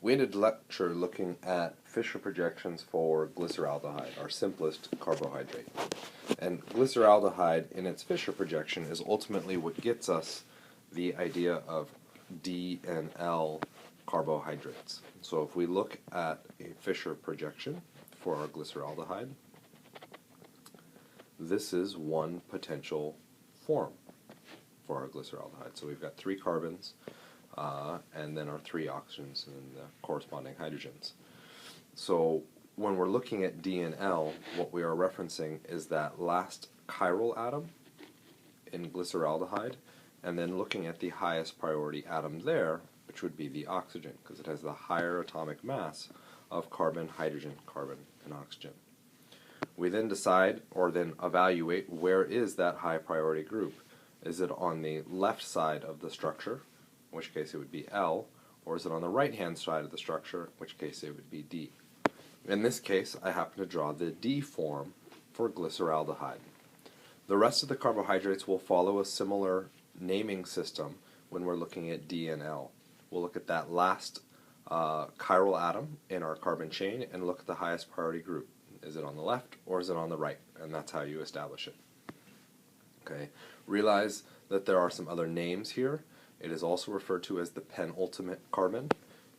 We ended the lecture looking at Fischer projections for glyceraldehyde, our simplest carbohydrate. And glyceraldehyde in its Fischer projection is ultimately what gets us the idea of D and L carbohydrates. So if we look at a Fischer projection for our glyceraldehyde, this is one potential form for our glyceraldehyde. So we've got 3 carbons, and then our 3 oxygens and the corresponding hydrogens. So when we're looking at D and L, what we are referencing is that last chiral atom in glyceraldehyde, and then looking at the highest priority atom there, which would be the oxygen, because it has the higher atomic mass of carbon, hydrogen, carbon, and oxygen. We then decide, or then evaluate, where is that high priority group. Is it on the left side of the structure, in which case it would be L, or is it on the right-hand side of the structure, in which case it would be D? In this case, I happen to draw the D form for glyceraldehyde. The rest of the carbohydrates will follow a similar naming system when we're looking at D and L. We'll look at that last chiral atom in our carbon chain and look at the highest priority group. Is it on the left or is it on the right? And that's how you establish it. Okay. Realize that there are some other names here. It is also referred to as the penultimate carbon,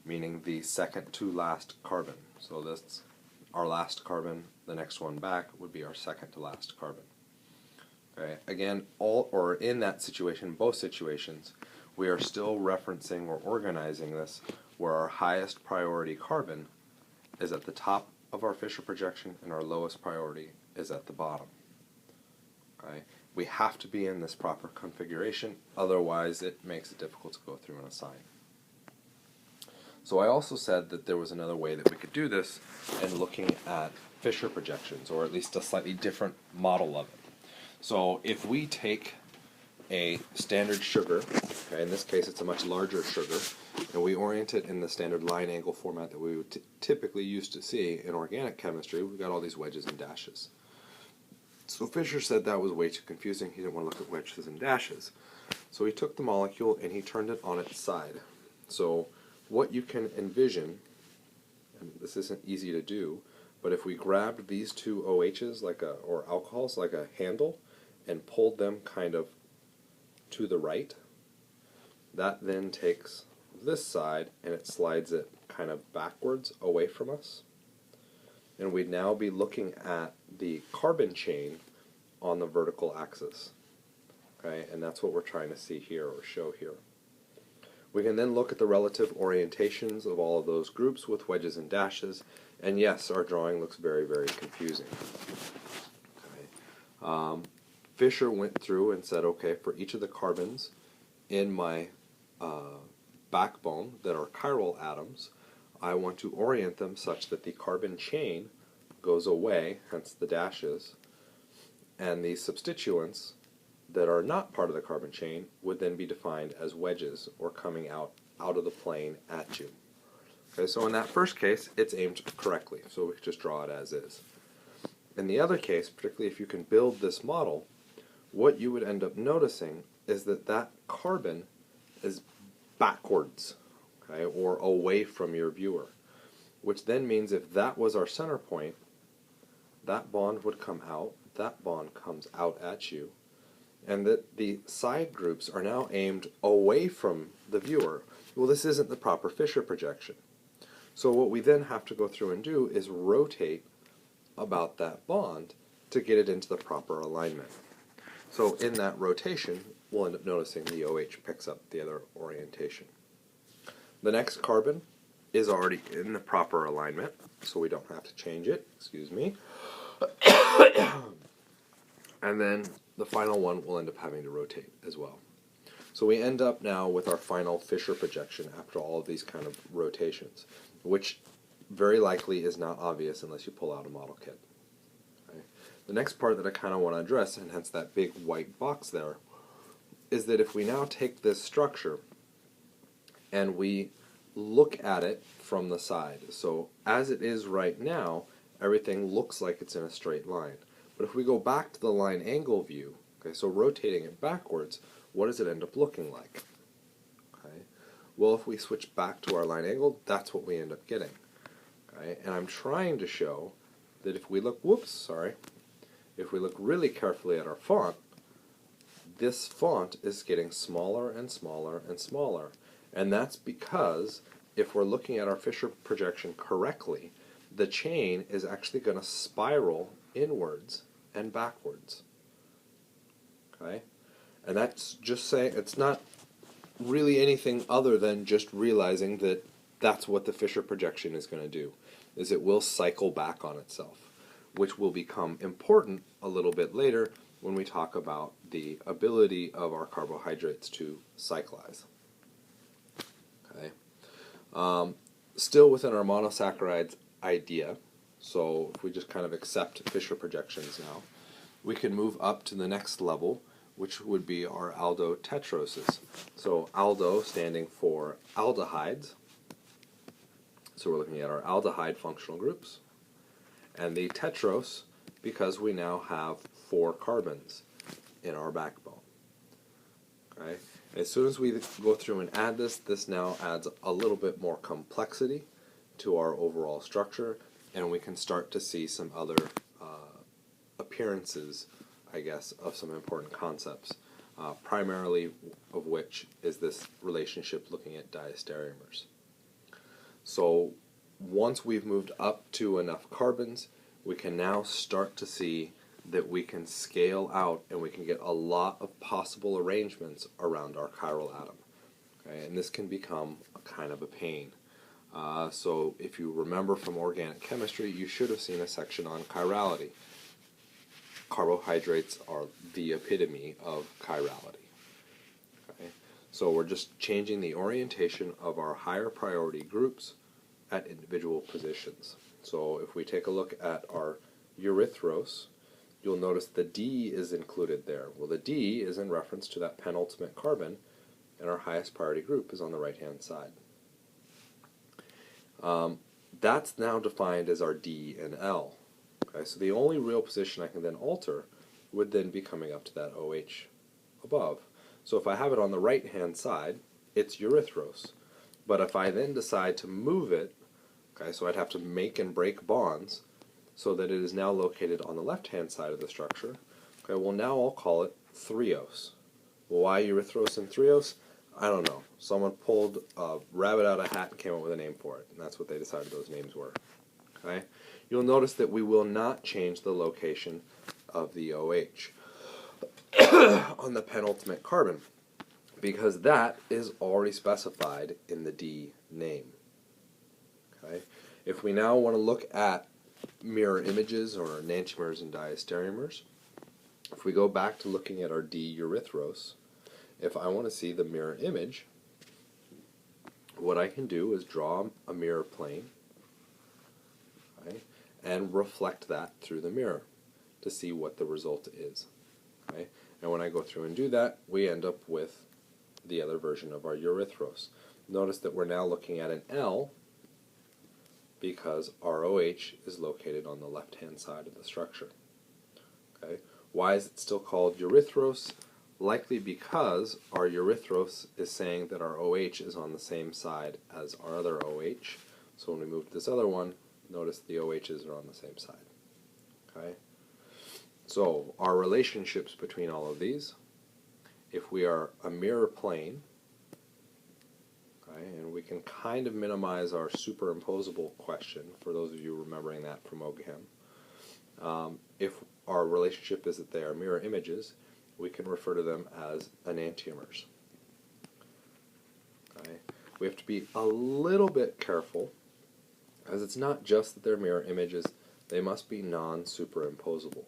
meaning the second to last carbon. So this, our last carbon, the next one back would be our second to last carbon. Okay. Again, in that situation, both situations, we are still referencing or organizing this where our highest priority carbon is at the top of our Fischer projection and our lowest priority is at the bottom. Okay. We have to be in this proper configuration, otherwise it makes it difficult to go through and assign. So I also said that there was another way that we could do this in looking at Fischer projections, or at least a slightly different model of it. So if we take a standard sugar, okay, in this case it's a much larger sugar, and we orient it in the standard line angle format that we would typically used to see in organic chemistry, we've got all these wedges and dashes. So Fischer said that was way too confusing. He didn't want to look at wedges and dashes. So he took the molecule and he turned it on its side. So what you can envision, and this isn't easy to do, but if we grabbed these two OHs or alcohols like a handle and pulled them kind of to the right, that then takes this side and it slides it kind of backwards away from us. And we'd now be looking at the carbon chain on the vertical axis. Okay, and that's what we're trying to see here or show here. We can then look at the relative orientations of all of those groups with wedges and dashes, and yes, our drawing looks very, very confusing. Okay. Fischer went through and said, okay, for each of the carbons in my backbone that are chiral atoms, I want to orient them such that the carbon chain goes away, hence the dashes, and the substituents that are not part of the carbon chain would then be defined as wedges or coming out of the plane at you. Okay, so in that first case, it's aimed correctly, so we could just draw it as is. In the other case, particularly if you can build this model, what you would end up noticing is that that carbon is backwards, okay, or away from your viewer, which then means if that was our center point, that bond would come out, that bond comes out at you, and that the side groups are now aimed away from the viewer. Well, this isn't the proper Fischer projection. So what we then have to go through and do is rotate about that bond to get it into the proper alignment. So in that rotation, we'll end up noticing the OH picks up the other orientation. The next carbon is already in the proper alignment, so we don't have to change it, excuse me. And then the final one will end up having to rotate as well. So we end up now with our final Fischer projection after all of these kind of rotations, which very likely is not obvious unless you pull out a model kit. Okay. The next part that I kind of want to address, and hence that big white box there, is that if we now take this structure and we look at it from the side, so as it is right now, everything looks like it's in a straight line. But if we go back to the line angle view, okay, so rotating it backwards, what does it end up looking like? Okay. Well, if we switch back to our line angle, that's what we end up getting. Okay? And I'm trying to show that if we look, if we look really carefully at our font, this font is getting smaller and smaller and smaller. And that's because if we're looking at our Fischer projection correctly, the chain is actually going to spiral inwards and backwards. Okay? And that's just saying, it's not really anything other than just realizing that that's what the Fischer projection is going to do, is it will cycle back on itself, which will become important a little bit later when we talk about the ability of our carbohydrates to cyclize. Okay. Still within our monosaccharides idea, so if we just kind of accept Fischer projections now, we can move up to the next level, which would be our aldotetroses. So aldo standing for aldehydes. So we're looking at our aldehyde functional groups. And the tetros, because we now have 4 carbons in our backbone. Okay? As soon as we go through and add this, this now adds a little bit more complexity to our overall structure, and we can start to see some other appearances, I guess, of some important concepts, primarily of which is this relationship looking at diastereomers. So once we've moved up to enough carbons, we can now start to see that we can scale out and we can get a lot of possible arrangements around our chiral atom. Okay? And this can become a kind of a pain. So if you remember from organic chemistry, you should have seen a section on chirality. Carbohydrates are the epitome of chirality. Okay? So we're just changing the orientation of our higher priority groups at individual positions. So if we take a look at our erythros, you'll notice the D is included there. Well, the D is in reference to that penultimate carbon, and our highest priority group is on the right-hand side. That's now defined as our D and L. Okay, so the only real position I can then alter would then be coming up to that OH above. So if I have it on the right-hand side, it's erythros. But if I then decide to move it, okay, so I'd have to make and break bonds so that it is now located on the left-hand side of the structure. Okay, well now I'll call it threos. Well, why erythros and threos? I don't know. Someone pulled a rabbit out of a hat and came up with a name for it, and that's what they decided those names were. Okay? You'll notice that we will not change the location of the OH on the penultimate carbon, because that is already specified in the D name. Okay? If we now want to look at mirror images or enantiomers and diastereomers, if we go back to looking at our D erythros, if I want to see the mirror image, what I can do is draw a mirror plane, okay, and reflect that through the mirror to see what the result is. Okay? And when I go through and do that, we end up with the other version of our erythros. Notice that we're now looking at an L because our OH is located on the left-hand side of the structure. Okay? Why is it still called erythros? Likely because our erythros is saying that our OH is on the same side as our other OH. So when we move to this other one, notice the OHs are on the same side. Okay? So our relationships between all of these, if we are a mirror plane, okay, and we can kind of minimize our superimposable question, for those of you remembering that from OGChem, if our relationship is that they are mirror images, we can refer to them as enantiomers. Okay? We have to be a little bit careful, as it's not just that they're mirror images, they must be non-superimposable.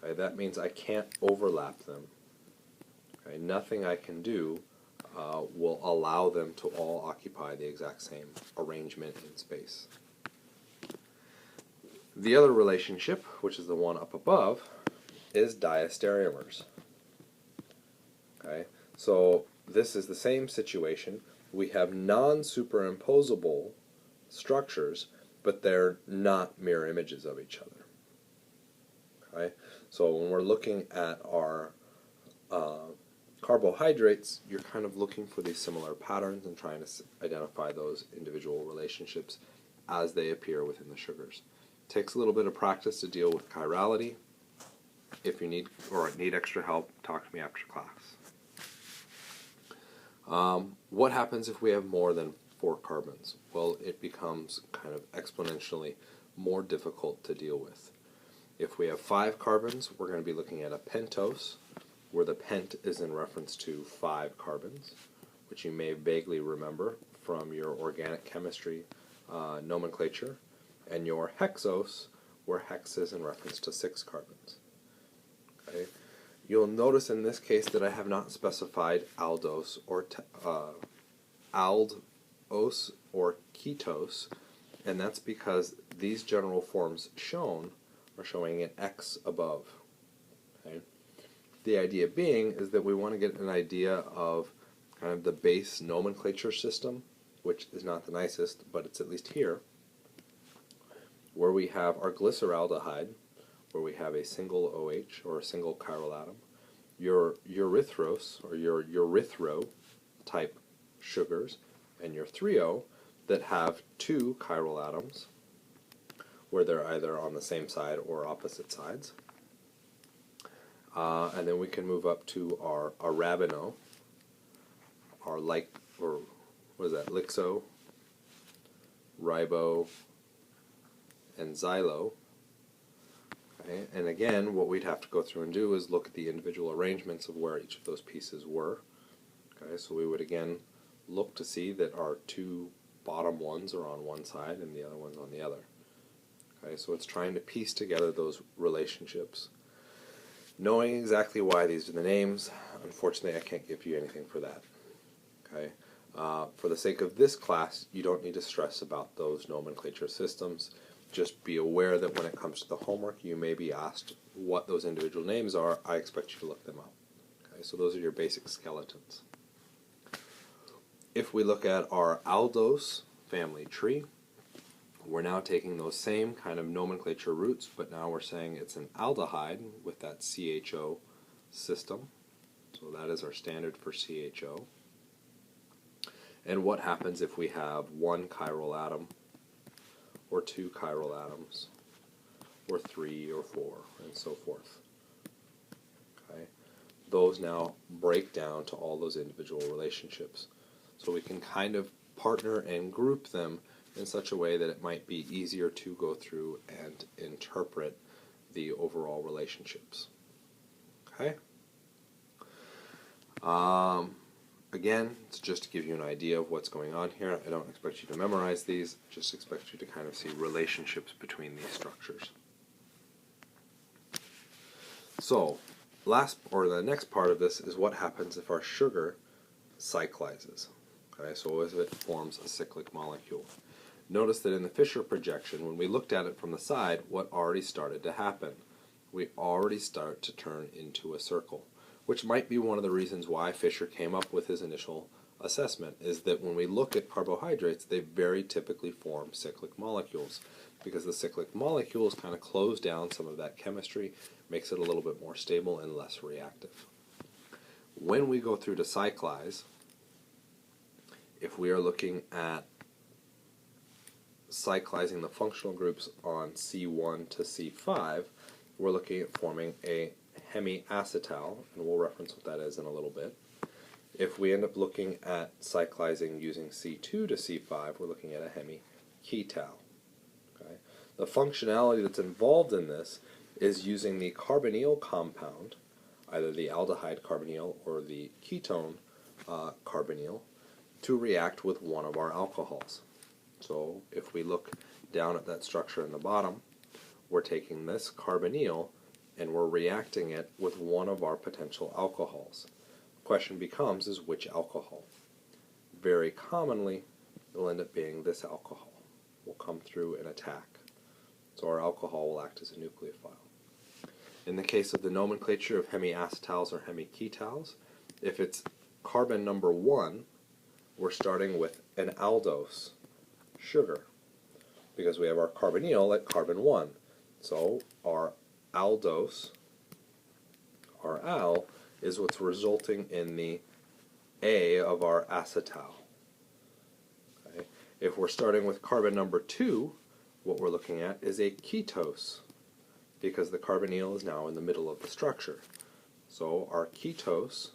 Okay? That means I can't overlap them. Okay? Nothing I can do will allow them to all occupy the exact same arrangement in space. The other relationship, which is the one up above, is diastereomers. Okay, so this is the same situation. We have non-superimposable structures, but they're not mirror images of each other. Okay, so when we're looking at our carbohydrates, you're kind of looking for these similar patterns and trying to identify those individual relationships as they appear within the sugars. It takes a little bit of practice to deal with chirality. If you need extra help, talk to me after class. What happens if we have more than 4 carbons? Well, it becomes kind of exponentially more difficult to deal with. If we have 5 carbons, we're going to be looking at a pentose, where the pent is in reference to 5 carbons, which you may vaguely remember from your organic chemistry nomenclature, and your hexose, where hex is in reference to 6 carbons. Okay. You'll notice in this case that I have not specified aldose or ketose, and that's because these general forms shown are showing an X above. Okay. The idea being is that we want to get an idea of kind of the base nomenclature system, which is not the nicest, but it's at least here, where we have our glyceraldehyde, where we have a single OH or a single chiral atom, your erythrose or your erythro type sugars, and your 3O that have 2 chiral atoms, where they're either on the same side or opposite sides. And then we can move up to our arabino, lixo, ribo, and xylo. Okay? And again, what we'd have to go through and do is look at the individual arrangements of where each of those pieces were. Okay? So we would again look to see that our 2 bottom ones are on one side and the other one's on the other. Okay? So it's trying to piece together those relationships. Knowing exactly why these are the names, unfortunately I can't give you anything for that. Okay? For the sake of this class, you don't need to stress about those nomenclature systems. Just be aware that when it comes to the homework, you may be asked what those individual names are. I expect you to look them up. Okay? So those are your basic skeletons. If we look at our aldose family tree, we're now taking those same kind of nomenclature roots, but now we're saying it's an aldehyde with that CHO system. So that is our standard for CHO. And what happens if we have 1 chiral atom, or 2 chiral atoms, or 3 or 4, and so forth? Okay. Those now break down to all those individual relationships. So we can kind of partner and group them in such a way that it might be easier to go through and interpret the overall relationships. Okay? Again, it's just to give you an idea of what's going on here. I don't expect you to memorize these, just expect you to kind of see relationships between these structures. So, the next part of this is what happens if our sugar cyclizes. Okay, so as it forms a cyclic molecule. Notice that in the Fischer projection, when we looked at it from the side, what already started to happen? We already start to turn into a circle, which might be one of the reasons why Fischer came up with his initial assessment, is that when we look at carbohydrates, they very typically form cyclic molecules, because the cyclic molecules kind of close down some of that chemistry, makes it a little bit more stable and less reactive. When we go through to cyclize, if we are looking at cyclizing the functional groups on C1 to C5, we're looking at forming a hemiacetal, and we'll reference what that is in a little bit. If we end up looking at cyclizing using C2 to C5, we're looking at a hemiketal. Okay? The functionality that's involved in this is using the carbonyl compound, either the aldehyde carbonyl or the ketone carbonyl, to react with one of our alcohols. So if we look down at that structure in the bottom, we're taking this carbonyl and we're reacting it with one of our potential alcohols. The question becomes is which alcohol? Very commonly, it'll end up being this alcohol. Will come through and attack. So our alcohol will act as a nucleophile. In the case of the nomenclature of hemiacetals or hemiketals, if it's carbon number 1, we're starting with an aldose sugar, because we have our carbonyl at carbon 1. So our aldose, our al, is what's resulting in the A of our acetal. Okay? If we're starting with carbon number 2, what we're looking at is a ketose, because the carbonyl is now in the middle of the structure. So our ketose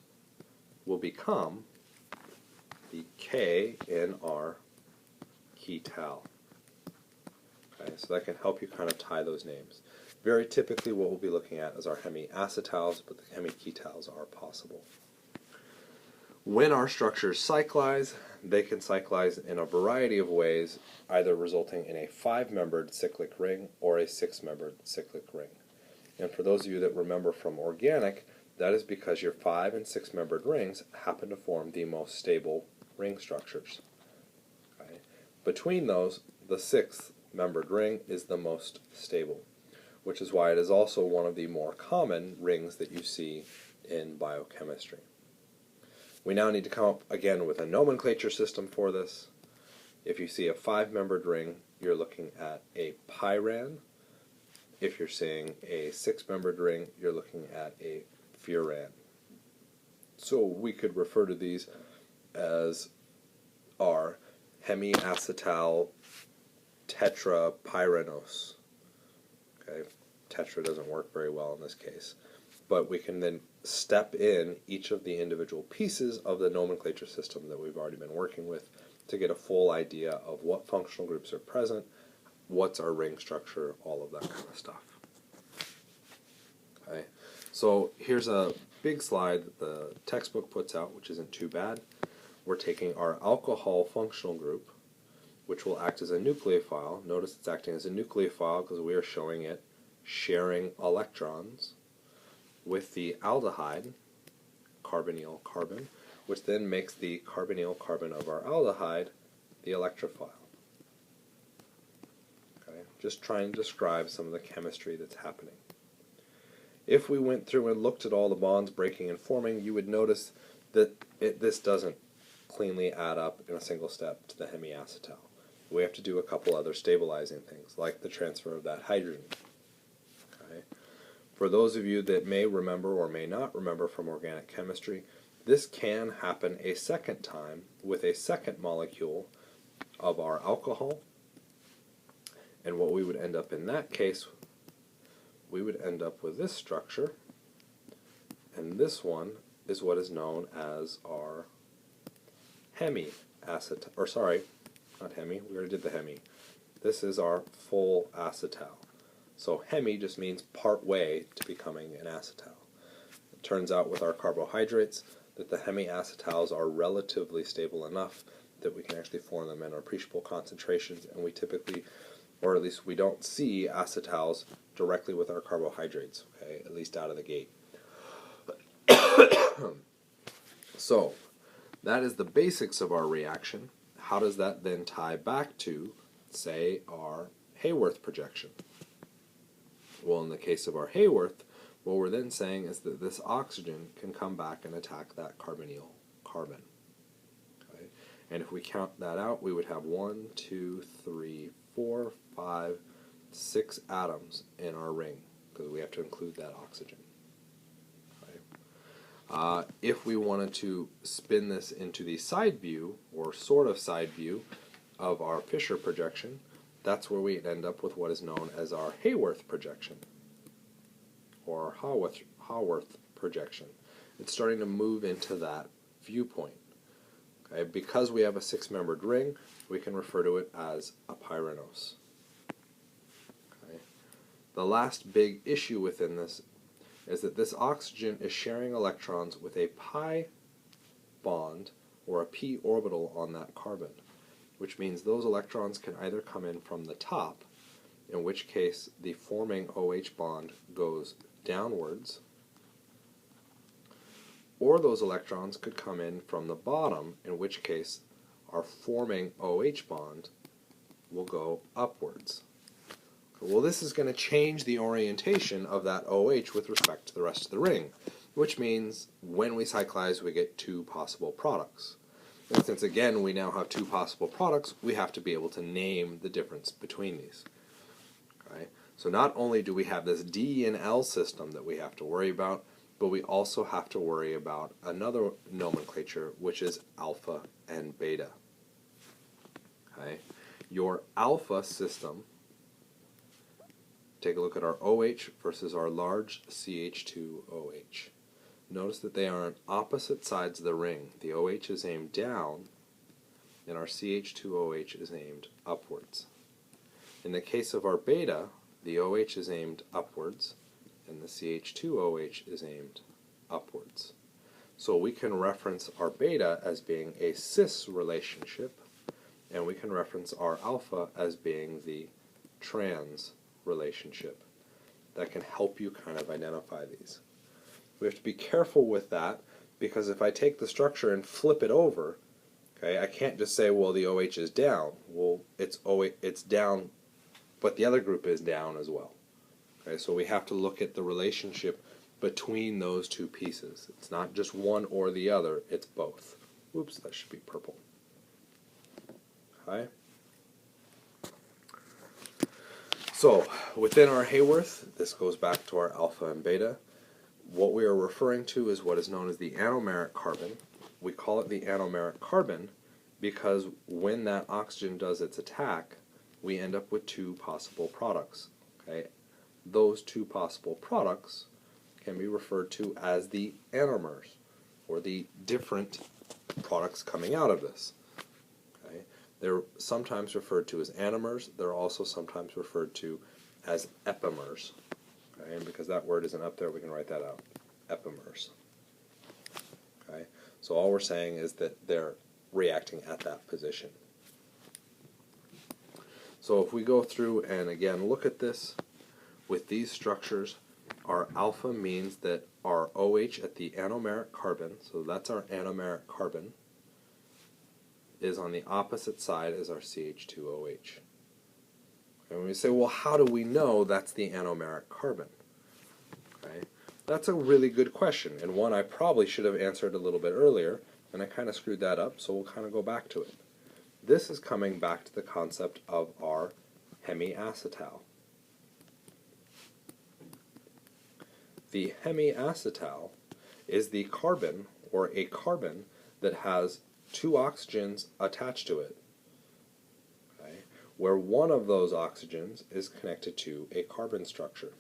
will become the K in our ketal. Okay, so that can help you kind of tie those names. Very typically what we'll be looking at is our hemiacetals, but the hemiketals are possible. When our structures cyclize, they can cyclize in a variety of ways, either resulting in a 5-membered cyclic ring or a 6-membered cyclic ring. And for those of you that remember from organic, that is because your 5- and 6-membered rings happen to form the most stable ring structures. Okay? Between those, the 6th-membered ring is the most stable, which is why it is also one of the more common rings that you see in biochemistry. We now need to come up again with a nomenclature system for this. If you see a 5-membered ring, you're looking at a pyran. If you're seeing a 6-membered ring, you're looking at a furan. So we could refer to these as our hemiacetal tetrapyranos. Okay, tetra doesn't work very well in this case, but we can then step in each of the individual pieces of the nomenclature system that we've already been working with to get a full idea of what functional groups are present, what's our ring structure, all of that kind of stuff. Okay, so here's a big slide that the textbook puts out, which isn't too bad. We're taking our alcohol functional group, which will act as a nucleophile. Notice it's acting as a nucleophile because we are showing it sharing electrons with the aldehyde, carbonyl carbon, which then makes the carbonyl carbon of our aldehyde the electrophile. Okay, just trying to describe some of the chemistry that's happening. If we went through and looked at all the bonds breaking and forming, you would notice that this doesn't cleanly add up in a single step to the hemiacetal. We have to do a couple other stabilizing things, like the transfer of that hydrogen. Okay. For those of you that may remember or may not remember from organic chemistry, this can happen a second time with a second molecule of our alcohol. And what we would end up in that case, we would end up with this structure, and this one is what is known as our hemiacetal, or sorry, not hemi, we already did the hemi. This is our full acetal. So hemi just means part way to becoming an acetal. It turns out with our carbohydrates that the hemiacetals are relatively stable enough that we can actually form them in appreciable concentrations, and we typically, or at least we don't see acetals directly with our carbohydrates, okay, at least out of the gate. So, that is the basics of our reaction. How does that then tie back to, say, our Haworth projection? Well, in the case of our Haworth, what we're then saying is that this oxygen can come back and attack that carbonyl carbon. Okay? And if we count that out, we would have 1, 2, 3, 4, 5, 6 atoms in our ring, because we have to include that oxygen. Okay? If we wanted to spin this into the side view, or sort of side view, of our Fischer projection, that's where we end up with what is known as our Haworth projection, or Haworth projection. It's starting to move into that viewpoint. Okay? Because we have a 6-membered ring, we can refer to it as a pyranos. Okay? The last big issue within this is that this oxygen is sharing electrons with a pi bond, or a p orbital on that carbon, which means those electrons can either come in from the top, in which case the forming OH bond goes downwards, or those electrons could come in from the bottom, in which case our forming OH bond will go upwards. Well, this is going to change the orientation of that OH with respect to the rest of the ring, which means when we cyclize we get 2 possible products. And since again we now have 2 possible products, we have to be able to name the difference between these. Okay? So not only do we have this D and L system that we have to worry about, but we also have to worry about another nomenclature, which is alpha and beta. Okay? Your alpha system, take a look at our OH versus our large CH2OH. Notice that they are on opposite sides of the ring. The OH is aimed down, and our CH2OH is aimed upwards. In the case of our beta, the OH is aimed upwards, and the CH2OH is aimed upwards. So we can reference our beta as being a cis relationship, and we can reference our alpha as being the trans relationship. That can help you kind of identify these. We have to be careful with that, because if I take the structure and flip it over, okay, I can't just say, well, the OH is down. Well, it's down, but the other group is down as well. Okay, so we have to look at the relationship between those two pieces. It's not just one or the other, it's both. Oops, that should be purple. Okay. So, within our Haworth, this goes back to our alpha and beta. What we are referring to is what is known as the anomeric carbon. We call it the anomeric carbon because when that oxygen does its attack, we end up with two possible products. Okay? Those two possible products can be referred to as the anomers, or the different products coming out of this. Okay? They're sometimes referred to as anomers. They're also sometimes referred to as epimers. Okay? And because that word isn't up there, we can write that out. Epimers. Okay? So all we're saying is that they're reacting at that position. So if we go through and again look at this, with these structures, our alpha means that our OH at the anomeric carbon, so that's our anomeric carbon, is on the opposite side as our CH2OH. And when we say, well, how do we know that's the anomeric carbon? Okay? That's a really good question, and one I probably should have answered a little bit earlier, and I kind of screwed that up, so we'll kind of go back to it. This is coming back to the concept of our hemiacetal. The hemiacetal is the carbon, or a carbon, that has two oxygens attached to it, okay, where one of those oxygens is connected to a carbon structure.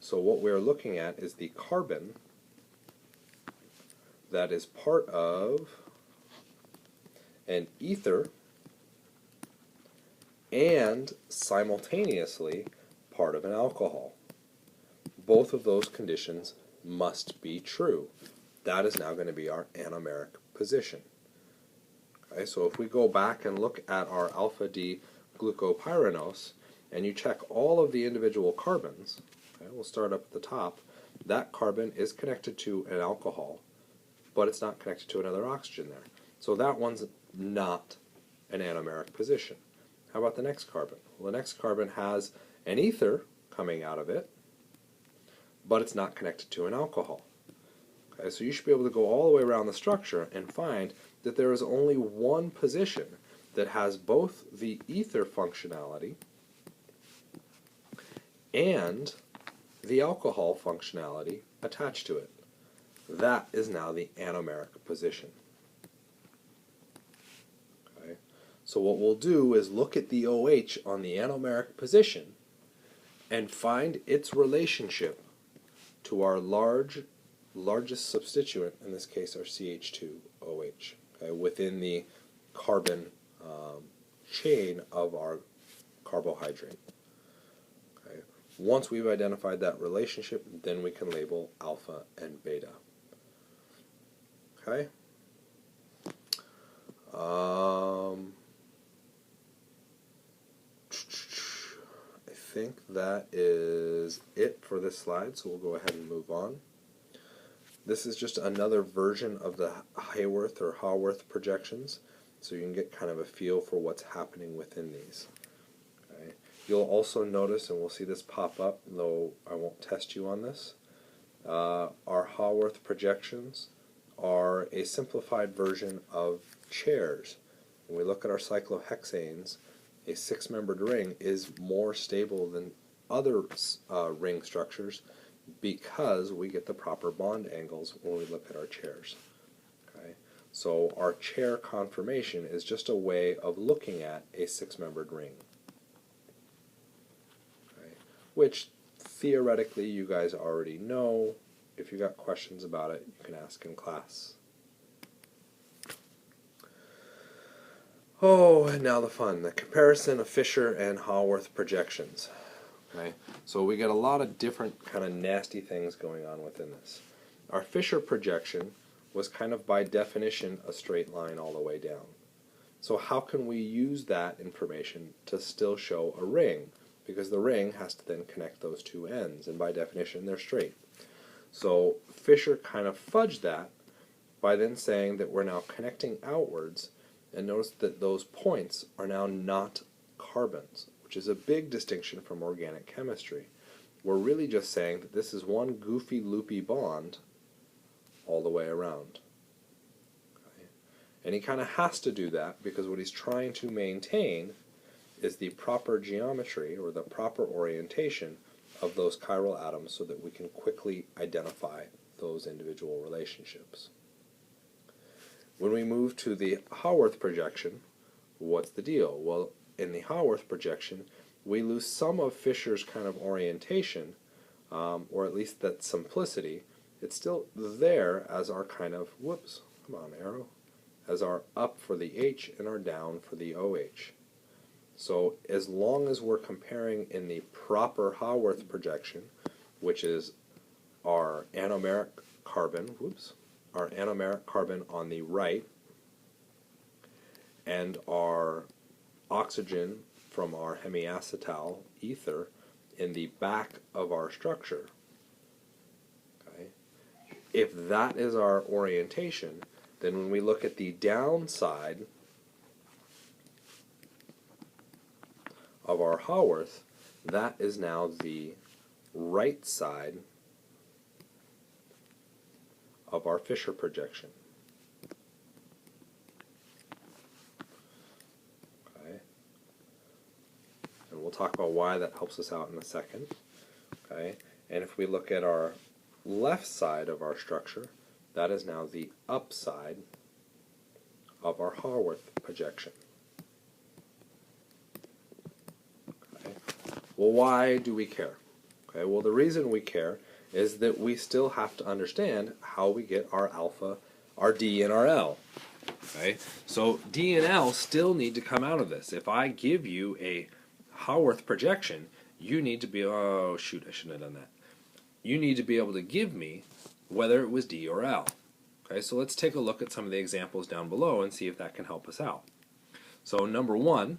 So what we're looking at is the carbon that is part of an ether and simultaneously part of an alcohol. Both of those conditions must be true. That is now going to be our anomeric position. Okay, so if we go back and look at our alpha-D glucopyranose, and you check all of the individual carbons, okay, we'll start up at the top, that carbon is connected to an alcohol, but it's not connected to another oxygen there. So that one's not an anomeric position. How about the next carbon? Well, the next carbon has an ether coming out of it, but it's not connected to an alcohol. Okay, so you should be able to go all the way around the structure and find that there is only one position that has both the ether functionality and the alcohol functionality attached to it. That is now the anomeric position. Okay, so what we'll do is look at the OH on the anomeric position and find its relationship to our largest substituent, in this case our CH2OH, okay, within the carbon chain of our carbohydrate. Okay. Once we've identified that relationship, then we can label alpha and beta. Okay. I think that is it for this slide, so we'll go ahead and move on. This is just another version of the Haworth or Haworth projections, so you can get kind of a feel for what's happening within these. Okay. You'll also notice, and we'll see this pop up, though I won't test you on this, our Haworth projections are a simplified version of chairs. When we look at our cyclohexanes, a six-membered ring is more stable than other ring structures because we get the proper bond angles when we look at our chairs. Okay? So our chair conformation is just a way of looking at a six-membered ring, okay? Which theoretically you guys already know. If you got questions about it, you can ask in class. Oh, and now the fun, the comparison of Fischer and Haworth projections. Okay, so we get a lot of different kind of nasty things going on within this. Our Fischer projection was kind of by definition a straight line all the way down. So how can we use that information to still show a ring? Because the ring has to then connect those two ends, and by definition they're straight. So Fischer kind of fudged that by then saying that we're now connecting outwards, and notice that those points are now not carbons, which is a big distinction from organic chemistry. We're really just saying that this is one goofy, loopy bond all the way around. Okay? And he kind of has to do that because what he's trying to maintain is the proper geometry or the proper orientation of those chiral atoms so that we can quickly identify those individual relationships. When we move to the Haworth projection, what's the deal? Well, in the Haworth projection, we lose some of Fischer's kind of orientation, or at least that simplicity. It's still there as our kind of, whoops, come on arrow, as our up for the H and our down for the OH. So as long as we're comparing in the proper Haworth projection, which is our anomeric carbon, our anomeric carbon on the right, and our oxygen from our hemiacetal ether in the back of our structure. Okay? If that is our orientation, then when we look at the downside of our Haworth, that is now the right side of our Fischer projection. Okay. And we'll talk about why that helps us out in a second. Okay. And if we look at our left side of our structure, that is now the upside of our Haworth projection. Okay. Well, why do we care? Okay. Well, the reason we care is that we still have to understand how we get our alpha, our D, and our L. Okay? So D and L still need to come out of this. If I give you a Haworth projection, you need to be, oh shoot, I shouldn't have done that. You need to be able to give me whether it was D or L. Okay, so let's take a look at some of the examples down below and see if that can help us out. So number one,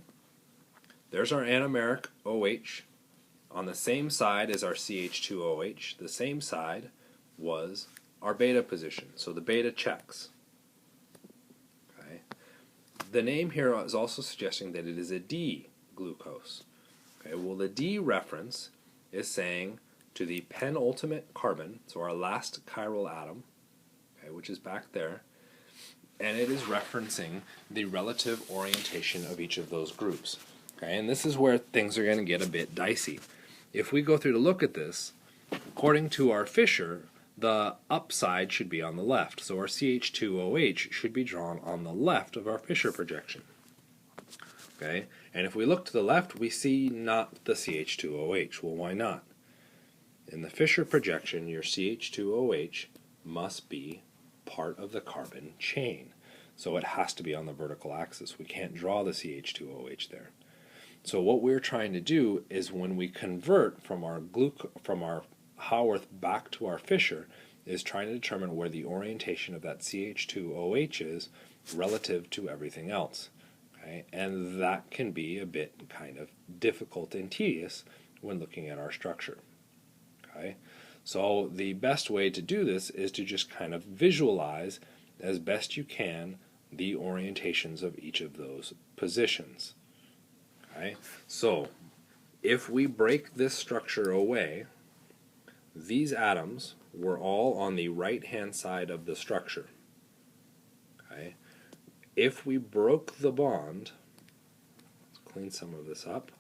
there's our anomeric OH. On the same side as our CH2OH, the same side was our beta position, so the beta checks. Okay. The name here is also suggesting that it is a D glucose. Okay. Well, the D reference is saying to the penultimate carbon, so our last chiral atom, okay, which is back there, and it is referencing the relative orientation of each of those groups. Okay. And this is where things are going to get a bit dicey. If we go through to look at this, according to our Fischer, the upside should be on the left. So our CH2OH should be drawn on the left of our Fischer projection. Okay? And if we look to the left, we see not the CH2OH. Well, why not? In the Fischer projection, your CH2OH must be part of the carbon chain. So it has to be on the vertical axis. We can't draw the CH2OH there. So what we're trying to do is when we convert from our Haworth back to our Fischer is trying to determine where the orientation of that CH2OH is relative to everything else. Okay? And that can be a bit kind of difficult and tedious when looking at our structure. Okay? So the best way to do this is to just kind of visualize as best you can the orientations of each of those positions. Okay? So, if we break this structure away, these atoms were all on the right-hand side of the structure. Okay? If we broke the bond, let's clean some of this up.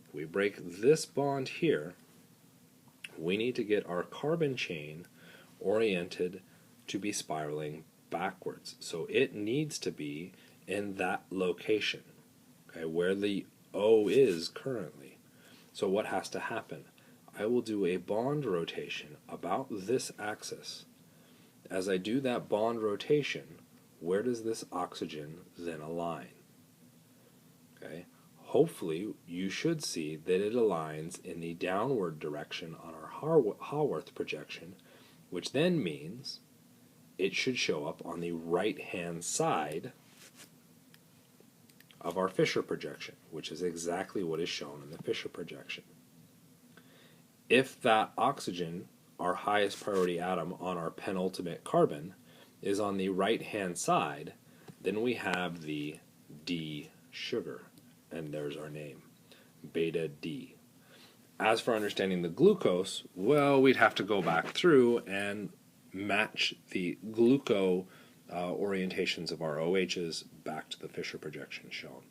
If we break this bond here, we need to get our carbon chain oriented to be spiraling backwards. So it needs to be in that location, okay, where the O is currently. So what has to happen? I will do a bond rotation about this axis. As I do that bond rotation, where does this oxygen then align? Okay. Hopefully you should see that it aligns in the downward direction on our Haworth projection, which then means it should show up on the right-hand side of our Fischer projection, which is exactly what is shown in the Fischer projection. If that oxygen, our highest priority atom on our penultimate carbon, is on the right-hand side, then we have the D sugar, and there's our name, beta D. As for understanding the glucose, well, we'd have to go back through and match the gluco orientations of our OHs back to the Fischer projection shown.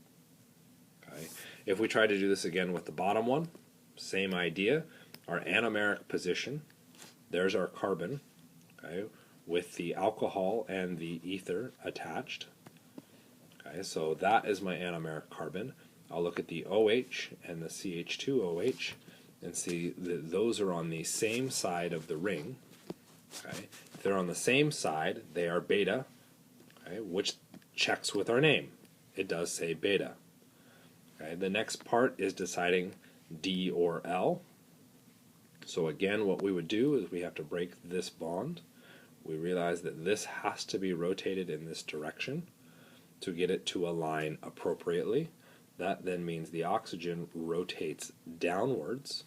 Okay. If we try to do this again with the bottom one, same idea. Our anomeric position, there's our carbon, okay, with the alcohol and the ether attached. Okay, so that is my anomeric carbon. I'll look at the OH and the CH2OH and see that those are on the same side of the ring. Okay. If they're on the same side, they are beta, okay, which checks with our name. It does say beta. Okay. The next part is deciding D or L. So again, what we would do is we have to break this bond. We realize that this has to be rotated in this direction to get it to align appropriately. That then means the oxygen rotates downwards,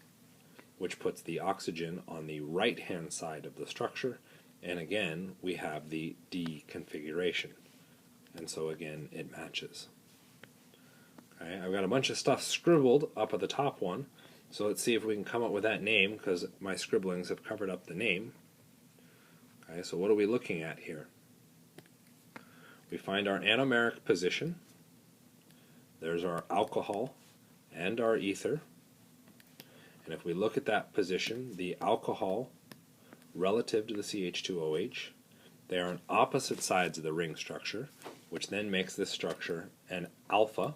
which puts the oxygen on the right-hand side of the structure. And again, we have the D configuration. And so again, it matches. Okay, I've got a bunch of stuff scribbled up at the top one. So let's see if we can come up with that name, because my scribblings have covered up the name. Okay, so what are we looking at here? We find our anomeric position. There's our alcohol and our ether. And if we look at that position, the alcohol relative to the CH2OH, they are on opposite sides of the ring structure, which then makes this structure an alpha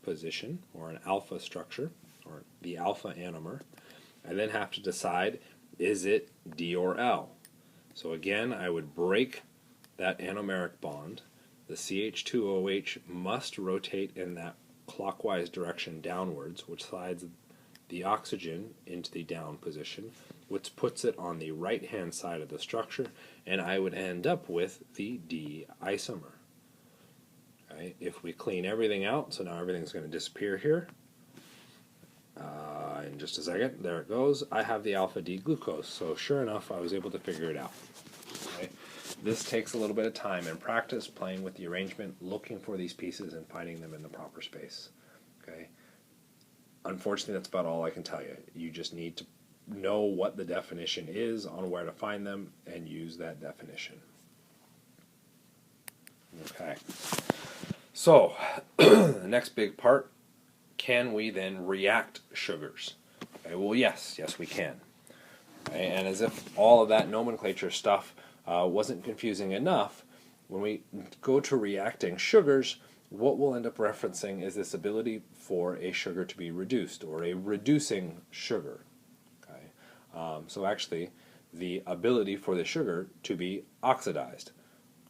position, or an alpha structure, or the alpha anomer. I then have to decide, is it D or L? So again, I would break that anomeric bond. The CH2OH must rotate in that clockwise direction downwards, which slides the oxygen into the down position, which puts it on the right-hand side of the structure, and I would end up with the D isomer. Okay. If we clean everything out, so now everything's going to disappear here. In just a second, there it goes. I have the alpha D glucose, so sure enough, I was able to figure it out. Okay. This takes a little bit of time and practice, playing with the arrangement, looking for these pieces and finding them in the proper space. Okay. Unfortunately, that's about all I can tell you. You just need to know what the definition is on where to find them and use that definition. Okay. So, the next big part, can we then react sugars? Okay, well, yes, we can. Okay, and as if all of that nomenclature stuff wasn't confusing enough, when we go to reacting sugars, what we'll end up referencing is this ability for a sugar to be reduced, or a reducing sugar. Okay? So actually, the ability for the sugar to be oxidized,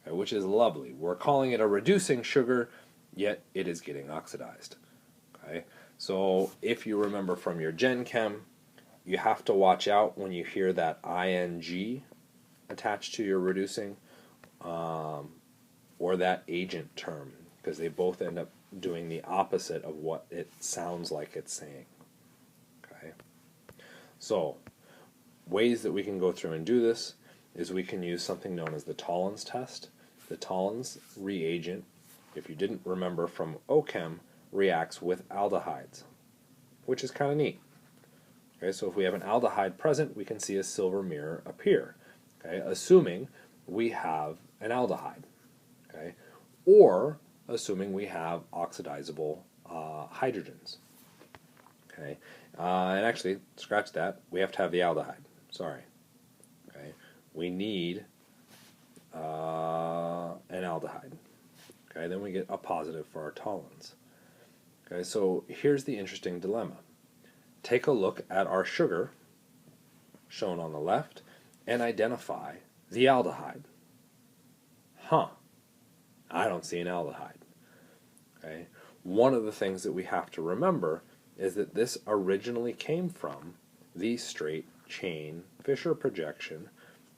okay, which is lovely. We're calling it a reducing sugar, yet it is getting oxidized. Okay? So if you remember from your Gen Chem, you have to watch out when you hear that ing attached to your reducing, or that agent term, because they both end up doing the opposite of what it sounds like it's saying. Okay? So, ways that we can go through and do this is we can use something known as the Tollens test. The Tollens reagent, if you didn't remember from OChem, reacts with aldehydes, which is kind of neat. Okay, so if we have an aldehyde present, we can see a silver mirror appear, okay, assuming we have an aldehyde, okay, or assuming we have oxidizable hydrogens. Okay, and actually, scratch that. We have to have the aldehyde. Sorry. Okay, we need an aldehyde. Okay, then we get a positive for our toluenes. Okay, so here's the interesting dilemma. Take a look at our sugar, shown on the left, and identify the aldehyde. Huh, I don't see an aldehyde. Okay, one of the things that we have to remember is that this originally came from the straight chain Fischer projection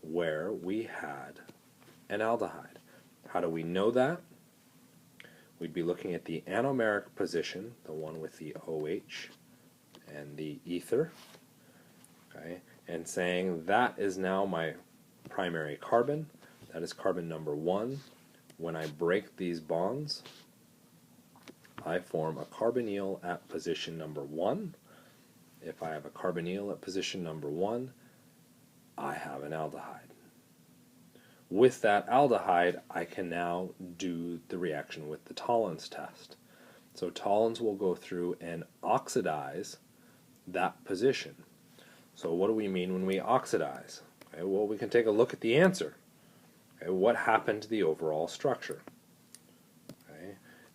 where we had an aldehyde. How do we know that? We'd be looking at the anomeric position, the one with the OH and the ether, okay, and saying that is now my primary carbon. That is carbon number 1. When I break these bonds, I form a carbonyl at position number 1. If I have a carbonyl at position number 1, I have an aldehyde. With that aldehyde, I can now do the reaction with the toluenes test. So toluenes will go through and oxidize that position. So what do we mean when we oxidize? Okay, well, we can take a look at the answer. Okay, what happened to the overall structure?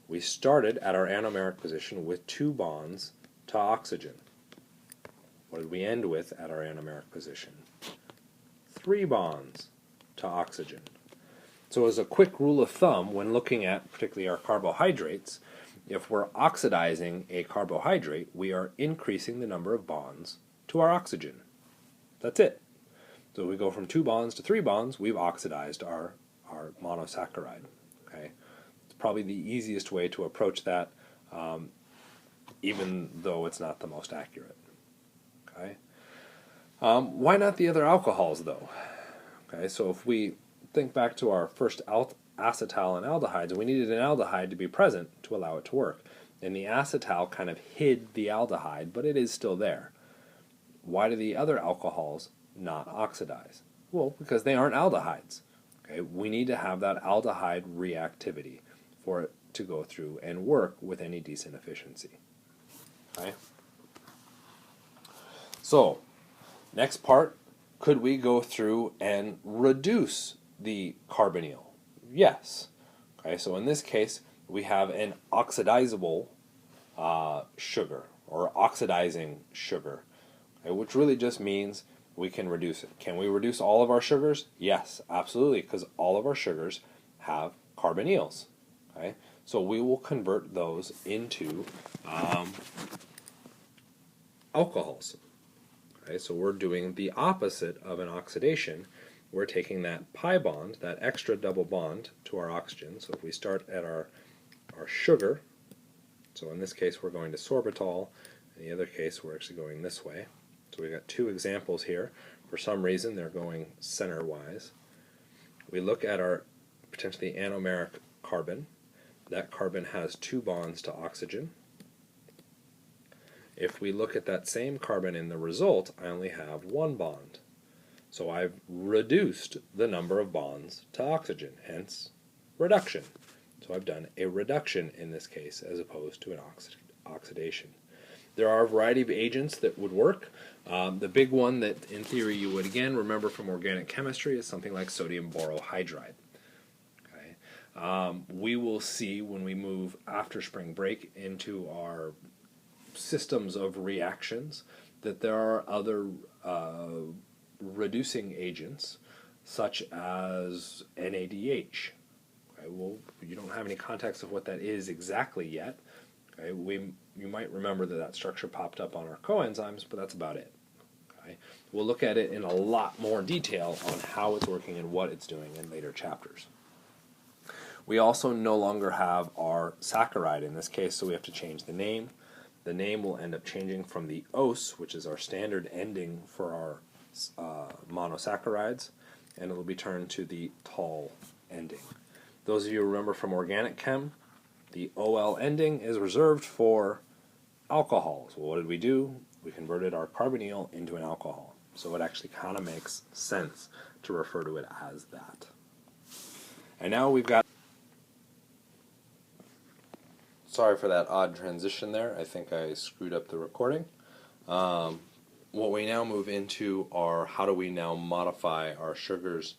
We started at our anomeric position with 2 bonds to oxygen. What did we end with at our anomeric position? 3 bonds to oxygen. So as a quick rule of thumb, when looking at particularly our carbohydrates, if we're oxidizing a carbohydrate, we are increasing the number of bonds to our oxygen. That's it. So we go from 2 bonds to 3 bonds, we've oxidized our monosaccharide. Okay? Probably the easiest way to approach that, even though it's not the most accurate. Okay, why not the other alcohols though? Okay, so if we think back to our first acetal and aldehydes, we needed an aldehyde to be present to allow it to work, and the acetal kind of hid the aldehyde, but it is still there. Why do the other alcohols not oxidize? Well, because they aren't aldehydes. Okay, we need to have that aldehyde reactivity for it to go through and work with any decent efficiency. Okay? So, next part, could we go through and reduce the carbonyl? Yes. Okay, so in this case, we have an oxidizable sugar, or oxidizing sugar, okay, which really just means we can reduce it. Can we reduce all of our sugars? Yes, absolutely, because all of our sugars have carbonyls. Okay, so we will convert those into alcohols. Okay, so we're doing the opposite of an oxidation. We're taking that pi bond, that extra double bond, to our oxygen. So if we start at our sugar, so in this case we're going to sorbitol, in the other case we're actually going this way. So we've got 2 examples here. For some reason they're going center-wise. We look at our potentially anomeric carbon. That carbon has 2 bonds to oxygen. If we look at that same carbon in the result, I only have 1 bond. So I've reduced the number of bonds to oxygen, hence reduction. So I've done a reduction in this case as opposed to an oxidation. There are a variety of agents that would work. The big one that in theory you would again remember from organic chemistry is something like sodium borohydride. We will see when we move after spring break into our systems of reactions that there are other reducing agents such as NADH. Okay, well, you don't have any context of what that is exactly yet. Okay, you might remember that structure popped up on our coenzymes, but that's about it. Okay, we'll look at it in a lot more detail on how it's working and what it's doing in later chapters. We also no longer have our saccharide in this case, so we have to change the name. The name will end up changing from the os, which is our standard ending for our monosaccharides, and it will be turned to the tol ending. Those of you who remember from organic chem, the ol ending is reserved for alcohols. Well, what did we do? We converted our carbonyl into an alcohol. So it actually kind of makes sense to refer to it as that. And now we've got sorry for that odd transition there. I think I screwed up the recording. What we now move into are how do we now modify our sugars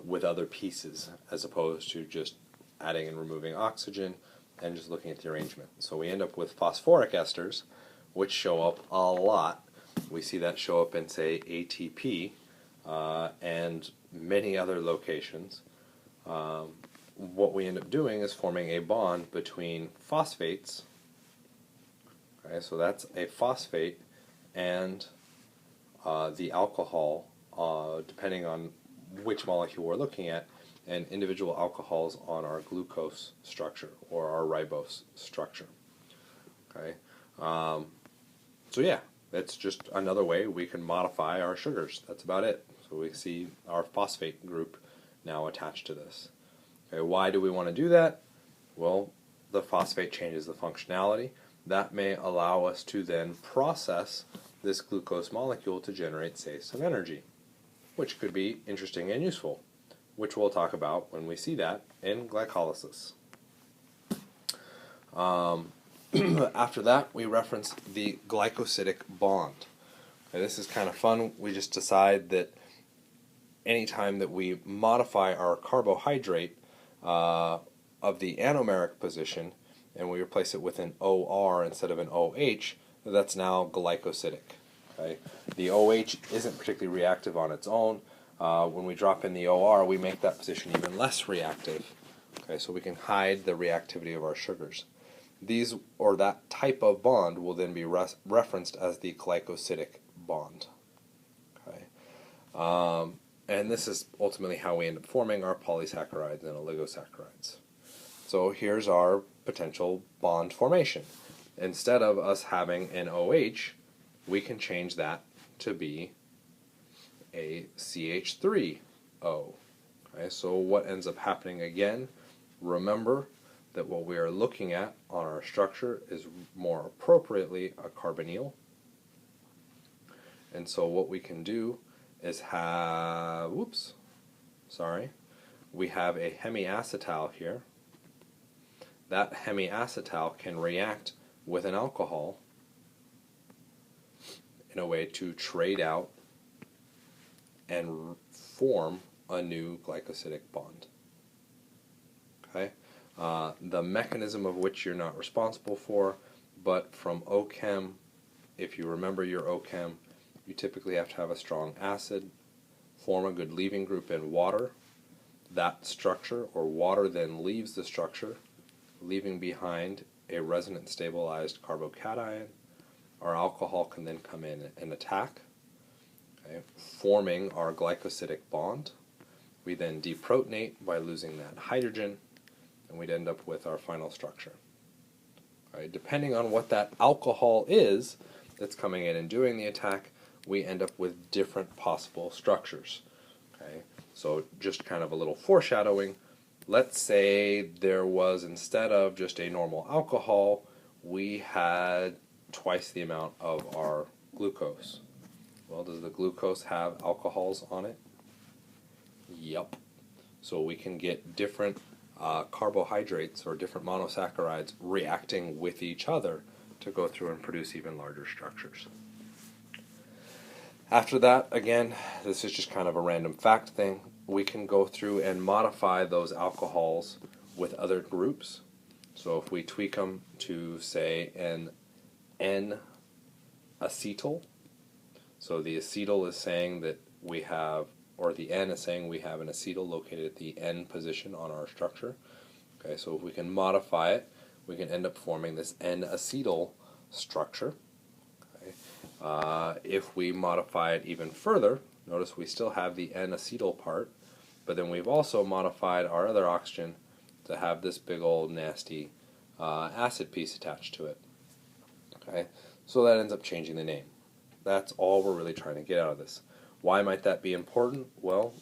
with other pieces as opposed to just adding and removing oxygen and just looking at the arrangement. So we end up with phosphoric esters, which show up a lot. We see that show up in, say, ATP and many other locations. What we end up doing is forming a bond between phosphates. Okay, so that's a phosphate and the alcohol, depending on which molecule we're looking at, and individual alcohols on our glucose structure or our ribose structure. Okay, so yeah, that's just another way we can modify our sugars. That's about it. So we see our phosphate group now attached to this. Okay, why do we want to do that? Well, the phosphate changes the functionality. That may allow us to then process this glucose molecule to generate, say, some energy, which could be interesting and useful, which we'll talk about when we see that in glycolysis. After that, we reference the glycosidic bond. Okay, this is kind of fun. We just decide that anytime that we modify our carbohydrate of the anomeric position and we replace it with an OR instead of an OH, that's now glycosidic. Okay? The OH isn't particularly reactive on its own. When we drop in the OR, we make that position even less reactive. Okay, so we can hide the reactivity of our sugars. These, or that type of bond, will then be referenced as the glycosidic bond. Okay, and this is ultimately how we end up forming our polysaccharides and oligosaccharides. So here's our potential bond formation. Instead of us having an OH, we can change that to be a CH3O. Okay, so what ends up happening again, remember that what we are looking at on our structure is more appropriately a carbonyl. And so what we can do is have, we have a hemiacetal here. That hemiacetal can react with an alcohol in a way to trade out and form a new glycosidic bond. Okay? The mechanism of which you're not responsible for, but from OChem, if you remember your OChem, you typically have to have a strong acid, form a good leaving group in water. That structure, or water, then leaves the structure, leaving behind a resonance stabilized carbocation. Our alcohol can then come in and attack, okay, forming our glycosidic bond. We then deprotonate by losing that hydrogen, and we'd end up with our final structure. Right, depending on what that alcohol is that's coming in and doing the attack, we end up with different possible structures. Okay, so just kind of a little foreshadowing. Let's say there was, instead of just a normal alcohol, we had twice the amount of our glucose. Well, does the glucose have alcohols on it? Yep. So we can get different carbohydrates or different monosaccharides reacting with each other to go through and produce even larger structures. After that, again, this is just kind of a random fact thing. We can go through and modify those alcohols with other groups. So if we tweak them to, say, an N-acetyl, so the acetyl is saying that we have, or the N is saying we have an acetyl located at the N position on our structure. Okay, so if we can modify it, we can end up forming this N-acetyl structure. Okay. If we modify it even further, notice we still have the N-acetyl part, but then we've also modified our other oxygen to have this big old nasty acid piece attached to it. Okay, so that ends up changing the name. That's all we're really trying to get out of this. Why might that be important? Well,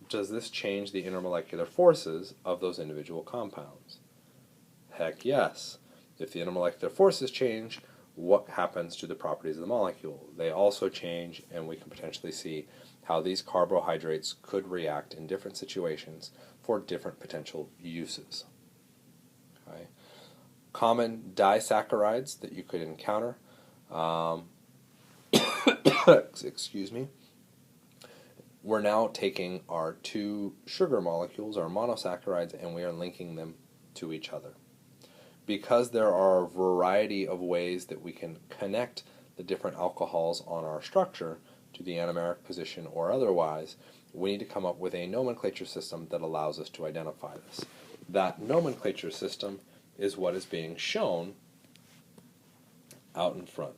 does this change the intermolecular forces of those individual compounds? Heck yes. If the intermolecular forces change, what happens to the properties of the molecule? They also change, and we can potentially see how these carbohydrates could react in different situations for different potential uses. Okay. common disaccharides that you could encounter. Excuse me. We're now taking our two sugar molecules, our monosaccharides, and we are linking them to each other. Because there are a variety of ways that we can connect the different alcohols on our structure to the anomeric position or otherwise, we need to come up with a nomenclature system that allows us to identify this. That nomenclature system is what is being shown out in front.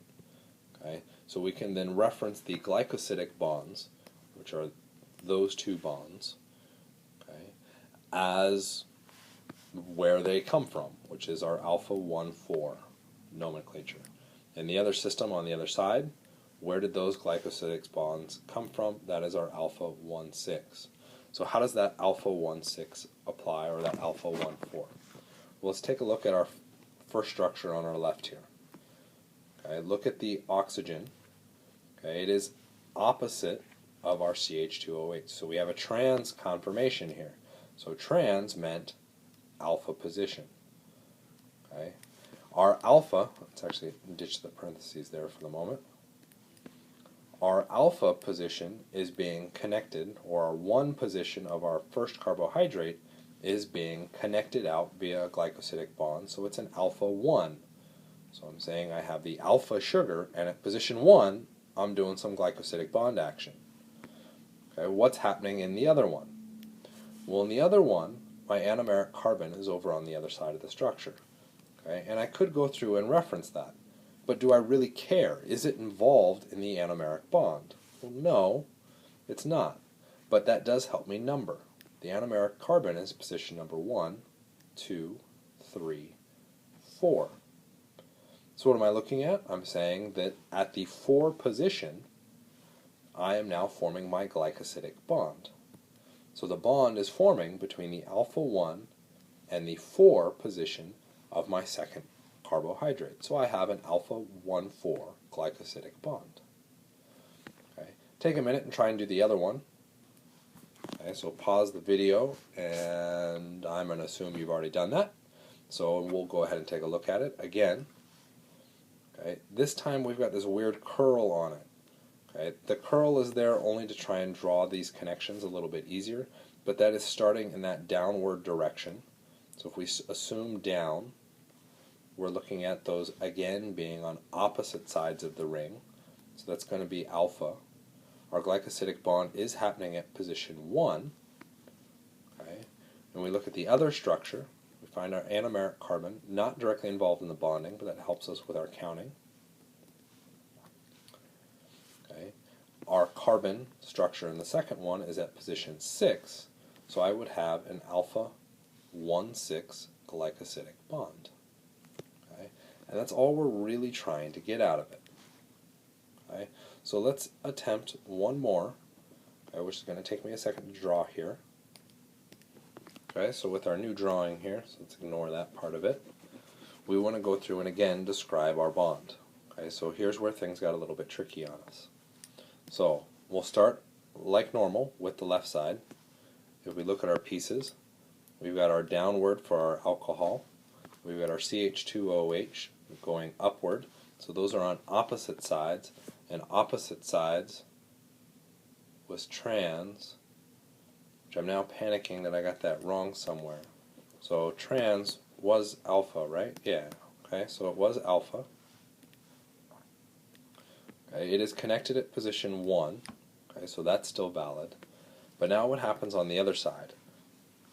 Okay? So we can then reference the glycosidic bonds, which are those two bonds, okay, as where they come from, which is our alpha 1,4 nomenclature. In the other system on the other side, where did those glycosidic bonds come from? That is our alpha 1,6. So how does that alpha 1,6 apply, or that alpha 1,4? Well, let's take a look at our first structure on our left here. Okay, look at the oxygen. Okay, it is opposite of our CH2OH. So we have a trans conformation here. So trans meant alpha position. Okay, our alpha, let's actually ditch the parentheses there for the moment. Our alpha position is being connected, or our one position of our first carbohydrate is being connected out via a glycosidic bond, so it's an alpha 1. So I'm saying I have the alpha sugar, and at position 1, I'm doing some glycosidic bond action. Okay, what's happening in the other one? Well, in the other one, my anomeric carbon is over on the other side of the structure. Okay, and I could go through and reference that. But do I really care? Is it involved in the anomeric bond? Well, no, it's not. But that does help me number. The anomeric carbon is position number 1, 2, 3, 4. So what am I looking at? I'm saying that at the 4 position, I am now forming my glycosidic bond. So the bond is forming between the alpha 1 and the 4 position of my second carbohydrate. So I have an alpha 1,4 glycosidic bond. Okay. Take a minute and try and do the other one. Okay, so pause the video, and I'm going to assume you've already done that. So we'll go ahead and take a look at it again. Okay. This time we've got this weird curl on it. Okay. The curl is there only to try and draw these connections a little bit easier, but that is starting in that downward direction. So if we assume down, we're looking at those again being on opposite sides of the ring. So that's going to be alpha. Our glycosidic bond is happening at position 1. Okay. And we look at the other structure. We find our anomeric carbon, not directly involved in the bonding, but that helps us with our counting. Okay. Our carbon structure in the second one is at position 6. So I would have an alpha 1,6 glycosidic bond. And that's all we're really trying to get out of it. Okay? So let's attempt one more, which is going to take me a second to draw here. Okay, so with our new drawing here, so let's ignore that part of it, we want to go through and again describe our bond. Okay, so here's where things got a little bit tricky on us. So we'll start like normal with the left side. If we look at our pieces, we've got our downward for our alcohol. We've got our CH2OH going upward, so those are on opposite sides, and opposite sides was trans, which I'm now panicking that I got that wrong somewhere. So trans was alpha, right? Yeah. Okay, so it was alpha. Okay, it is connected at position 1. Okay, so that's still valid. But now what happens on the other side?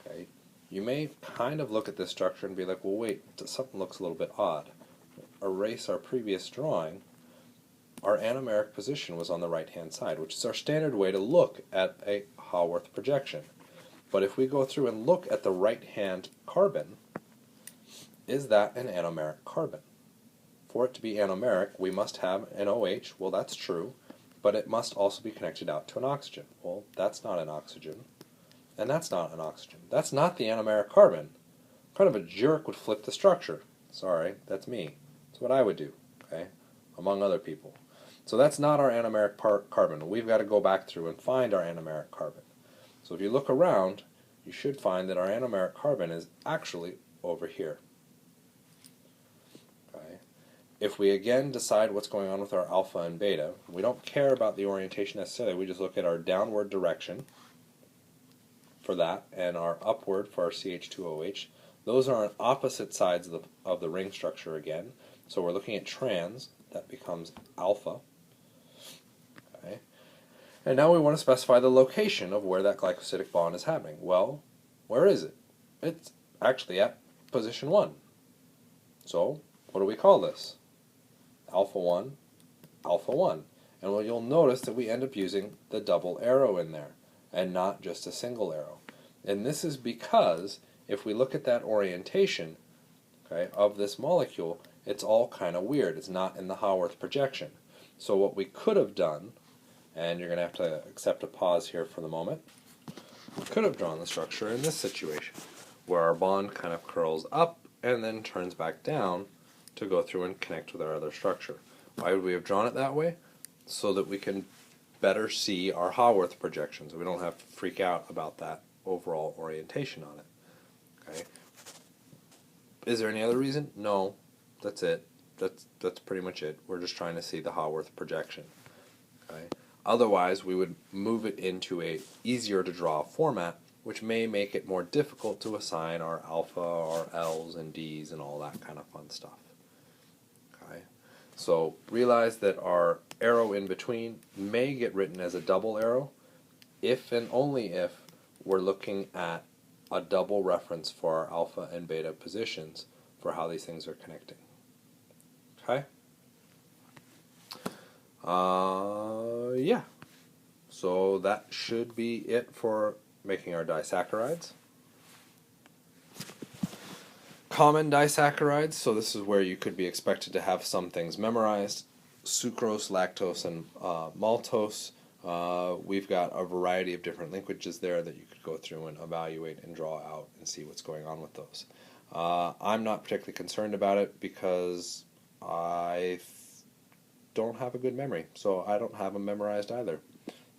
Okay, you may kind of look at this structure and be like, well, wait, something looks a little bit odd. Erase our previous drawing. Our anomeric position was on the right-hand side, which is our standard way to look at a Haworth projection. But if we go through and look at the right-hand carbon, is that an anomeric carbon? For it to be anomeric, we must have an OH. Well, that's true, but it must also be connected out to an oxygen. Well, that's not an oxygen. And that's not an oxygen. That's not the anomeric carbon. Kind of a jerk would flip the structure. Sorry, that's me. That's what I would do, okay, among other people. So that's not our anomeric carbon. We've got to go back through and find our anomeric carbon. So if you look around, you should find that our anomeric carbon is actually over here. if we again decide what's going on with our alpha and beta, we don't care about the orientation necessarily, we just look at our downward direction for that and our upward for our CH2OH. Those are on opposite sides of the ring structure again. So we're looking at trans, that becomes alpha. Okay. And now we want to specify the location of where that glycosidic bond is happening. Well, where is it? It's actually at position 1. So what do we call this? Alpha 1, alpha 1. And well, you'll notice that we end up using the double arrow in there and not just a single arrow. And this is because if we look at that orientation, okay, of this molecule, it's all kind of weird. It's not in the Haworth projection. So what we could have done, and you're going to have to accept a pause here for the moment, we could have drawn the structure in this situation, where our bond kind of curls up and then turns back down to go through and connect with our other structure. Why would we have drawn it that way? So that we can better see our Haworth projections. We don't have to freak out about that overall orientation on it. Okay. Is there any other reason? No. That's it. That's pretty much it. We're just trying to see the Haworth projection. Okay. Otherwise, we would move it into a easier to draw format, which may make it more difficult to assign our alpha, our L's and D's and all that kind of fun stuff. Okay. So realize that our arrow in between may get written as a double arrow if and only if we're looking at a double reference for our alpha and beta positions for how these things are connecting. Okay? Yeah. So that should be it for making our disaccharides. Common disaccharides, so this is where you could be expected to have some things memorized. Sucrose, lactose, and maltose. We've got a variety of different linkages there that you could go through and evaluate and draw out and see what's going on with those. I'm not particularly concerned about it because I don't have a good memory, so I don't have them memorized either.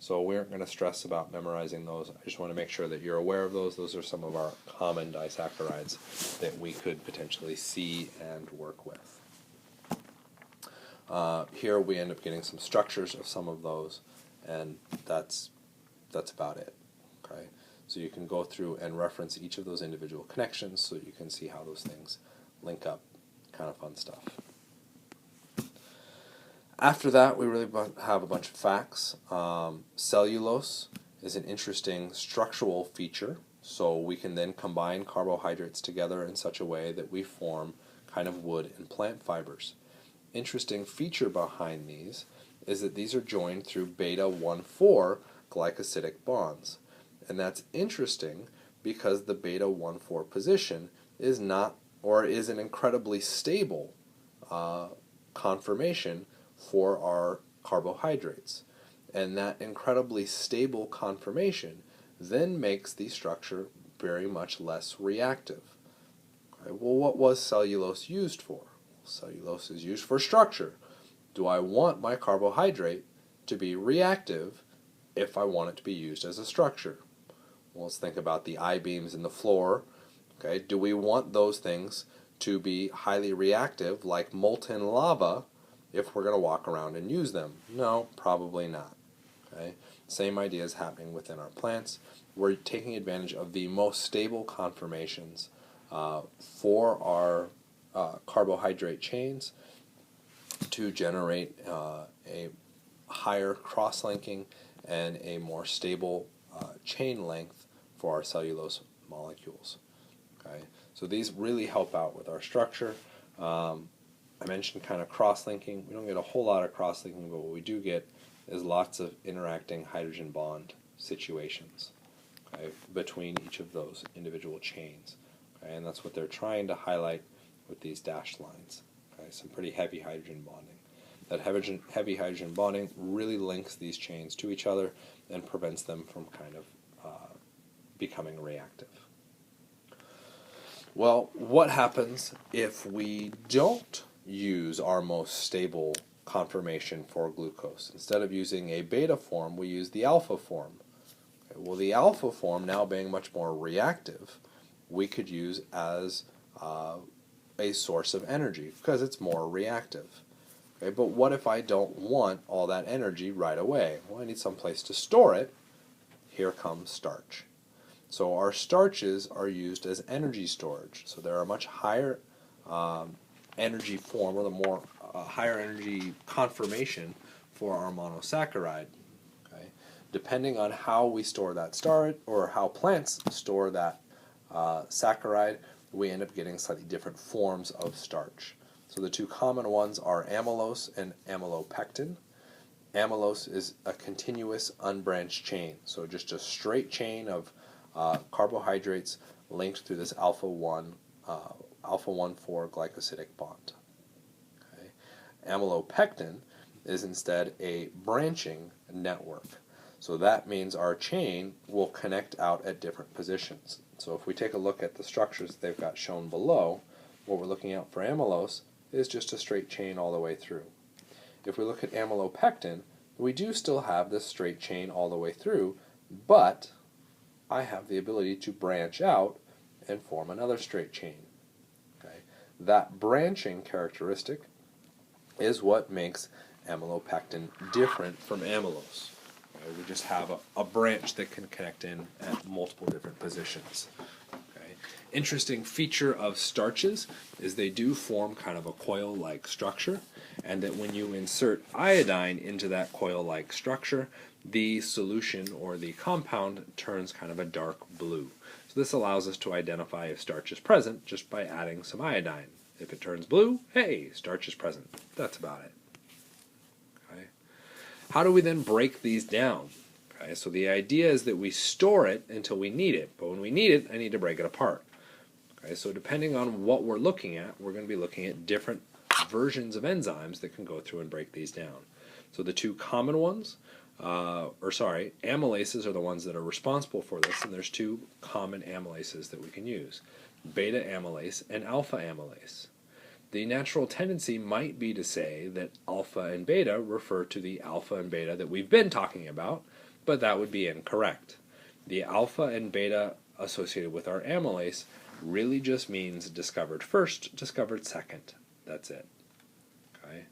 So we aren't going to stress about memorizing those. I just want to make sure that you're aware of those. Those are some of our common disaccharides that we could potentially see and work with. Here we end up getting some structures of some of those, and that's about it. Okay, so you can go through and reference each of those individual connections so you can see how those things link up. Kind of fun stuff. After that, we really have a bunch of facts. Cellulose is an interesting structural feature, so we can then combine carbohydrates together in such a way that we form kind of wood and plant fibers. Interesting feature behind these is that these are joined through beta 1,4 glycosidic bonds. And that's interesting because the beta 1,4 position is not, or is an incredibly stable conformation for our carbohydrates. And that incredibly stable conformation then makes the structure very much less reactive. Okay, well, what was cellulose used for? Cellulose is used for structure. Do I want my carbohydrate to be reactive if I want it to be used as a structure? Well, let's think about the I-beams in the floor. Okay, do we want those things to be highly reactive like molten lava if we're going to walk around and use them? No, probably not. Okay, same idea is happening within our plants. We're taking advantage of the most stable conformations for our carbohydrate chains to generate a higher cross-linking and a more stable chain length for our cellulose molecules. Okay, so these really help out with our structure. I mentioned kind of cross-linking. We don't get a whole lot of cross-linking, but what we do get is lots of interacting hydrogen bond situations, okay, between each of those individual chains. Okay, and that's what they're trying to highlight with these dashed lines. Okay, some pretty heavy hydrogen bonding. That heavy hydrogen bonding really links these chains to each other and prevents them from kind of becoming reactive. Well, what happens if we don't use our most stable conformation for glucose? Instead of using a beta form, we use the alpha form. Okay, well, the alpha form, now being much more reactive, we could use as a source of energy because it's more reactive. Okay, but what if I don't want all that energy right away? Well, I need some place to store it. Here comes starch. So our starches are used as energy storage. So they're a much higher energy form, or the more higher energy conformation for our monosaccharide. Okay? Depending on how we store that starch, or how plants store that saccharide, we end up getting slightly different forms of starch. So the two common ones are amylose and amylopectin. Amylose is a continuous unbranched chain, so just a straight chain of carbohydrates linked through this alpha-1 glycosidic bond. Okay. Amylopectin is instead a branching network. So that means our chain will connect out at different positions. So if we take a look at the structures they've got shown below, what we're looking at for amylose is just a straight chain all the way through. If we look at amylopectin, we do still have this straight chain all the way through, but I have the ability to branch out and form another straight chain. Okay? That branching characteristic is what makes amylopectin different from amylose. Okay? We just have a branch that can connect in at multiple different positions. Interesting feature of starches is they do form kind of a coil-like structure, and that when you insert iodine into that coil-like structure, the solution or the compound turns kind of a dark blue. So this allows us to identify if starch is present just by adding some iodine. If it turns blue, hey, starch is present. That's about it. Okay. How do we then break these down? Okay, so the idea is that we store it until we need it, but when we need it, I need to break it apart. Okay, so depending on what we're looking at, we're going to be looking at different versions of enzymes that can go through and break these down. So the two common ones, amylases are the ones that are responsible for this, and there's two common amylases that we can use, beta amylase and alpha amylase. The natural tendency might be to say that alpha and beta refer to the alpha and beta that we've been talking about, but that would be incorrect. The alpha and beta associated with our amylase really just means discovered first, discovered second. That's it. Okay.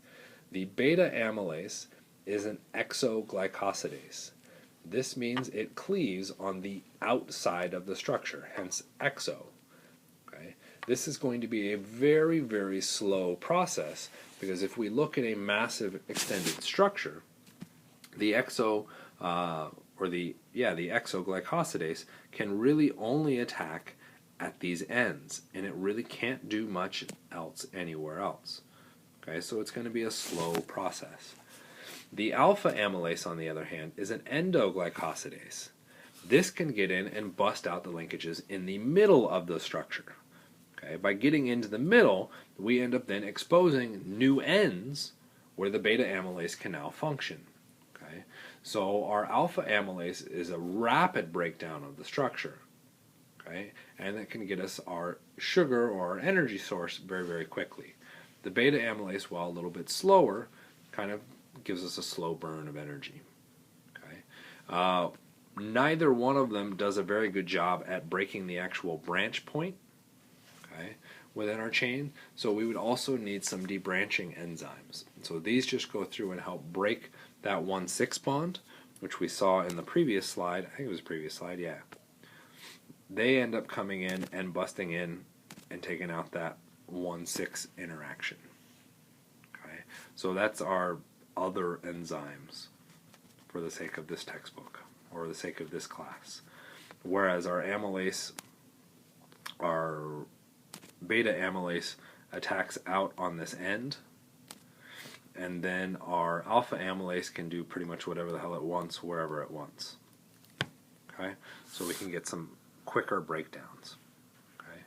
The beta amylase is an exoglycosidase. This means it cleaves on the outside of the structure, hence exo. Okay. This is going to be a very, very slow process, because if we look at a massive extended structure, the exoglycosidase can really only attack at these ends, and it really can't do much else anywhere else. Okay, so it's going to be a slow process. The alpha amylase, on the other hand, is an endoglycosidase. This can get in and bust out the linkages in the middle of the structure. Okay, by getting into the middle, we end up then exposing new ends where the beta amylase can now function. Okay, so our alpha amylase is a rapid breakdown of the structure. Okay, and that can get us our sugar or our energy source very, very quickly. The beta amylase, while a little bit slower, kind of gives us a slow burn of energy. Okay, neither one of them does a very good job at breaking the actual branch point, okay, within our chain, so we would also need some debranching enzymes. So these just go through and help break that 1,6 bond, which we saw in the previous slide. I think it was the previous slide, yeah. They end up coming in and busting in and taking out that 1,6 interaction. Okay, so that's our other enzymes for the sake of this textbook, or the sake of this class. Whereas our amylase, our beta amylase, attacks out on this end, and then our alpha amylase can do pretty much whatever the hell it wants, wherever it wants. Okay, so we can get some quicker breakdowns. Okay.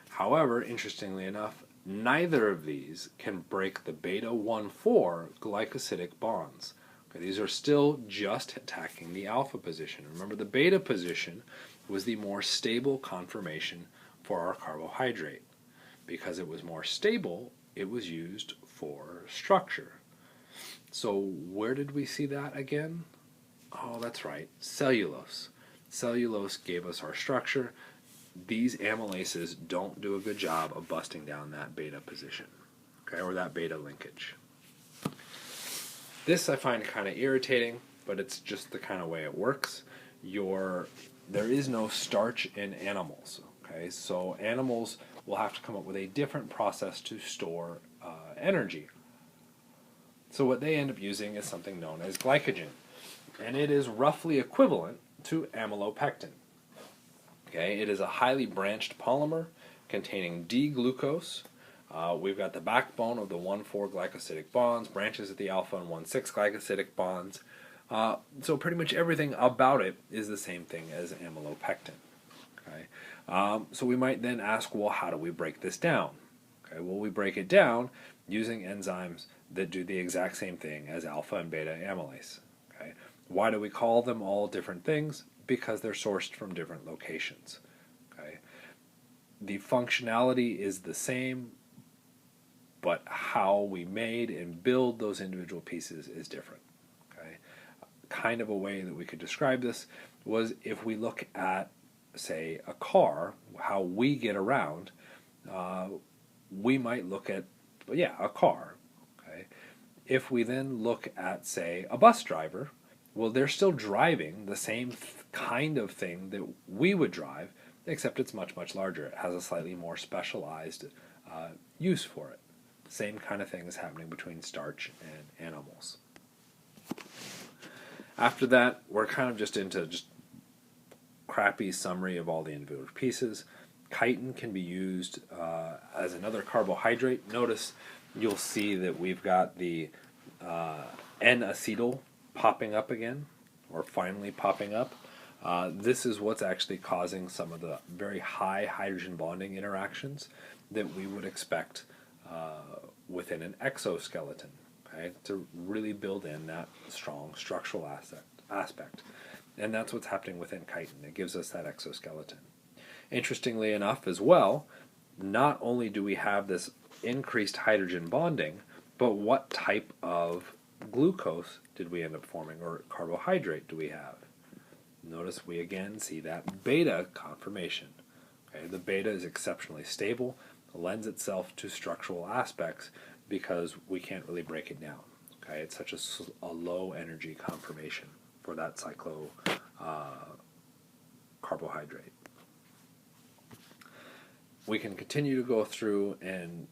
However, interestingly enough, neither of these can break the beta-1,4 glycosidic bonds. Okay, these are still just attacking the alpha position. Remember, the beta position was the more stable conformation for our carbohydrate. Because it was more stable, it was used for structure. So where did we see that again? Oh, that's right, cellulose. Cellulose gave us our structure. these amylases don't do a good job of busting down that beta position, okay, or that beta linkage. This I find kind of irritating, but it's just the kind of way it works. There is no starch in animals, okay, so animals will have to come up with a different process to store energy. So what they end up using is something known as glycogen, and it is roughly equivalent to amylopectin. Okay, it is a highly branched polymer containing D-glucose. We've got the backbone of the 1,4 glycosidic bonds, branches at the alpha and 1,6 glycosidic bonds. So pretty much everything about it is the same thing as amylopectin. Okay, so we might then ask, well, how do we break this down? Okay, well, we break it down using enzymes that do the exact same thing as alpha and beta amylase. Okay, why do we call them all different things? Because they're sourced from different locations. Okay, the functionality is the same, but how we made and build those individual pieces is different. Okay, kind of a way that we could describe this was if we look at, say, a car, how we get around, we might look at, a car. Okay, if we then look at, say, a bus driver, well, they're still driving the same kind of thing that we would drive, except it's much, much larger. It has a slightly more specialized use for it. Same kind of thing is happening between starch and animals. After that, we're kind of just into just crappy summary of all the individual pieces. Chitin can be used as another carbohydrate. Notice you'll see that we've got the N-acetyl popping up again, or finally popping up. This is what's actually causing some of the very high hydrogen bonding interactions that we would expect within an exoskeleton, okay, to really build in that strong structural aspect. And that's what's happening within chitin. It gives us that exoskeleton. Interestingly enough as well, not only do we have this increased hydrogen bonding, but what type of glucose did we end up forming, or carbohydrate do we have? Notice we again see that beta conformation. Okay, the beta is exceptionally stable, lends itself to structural aspects because we can't really break it down. Okay, it's such a low energy conformation for that cyclo carbohydrate. We can continue to go through and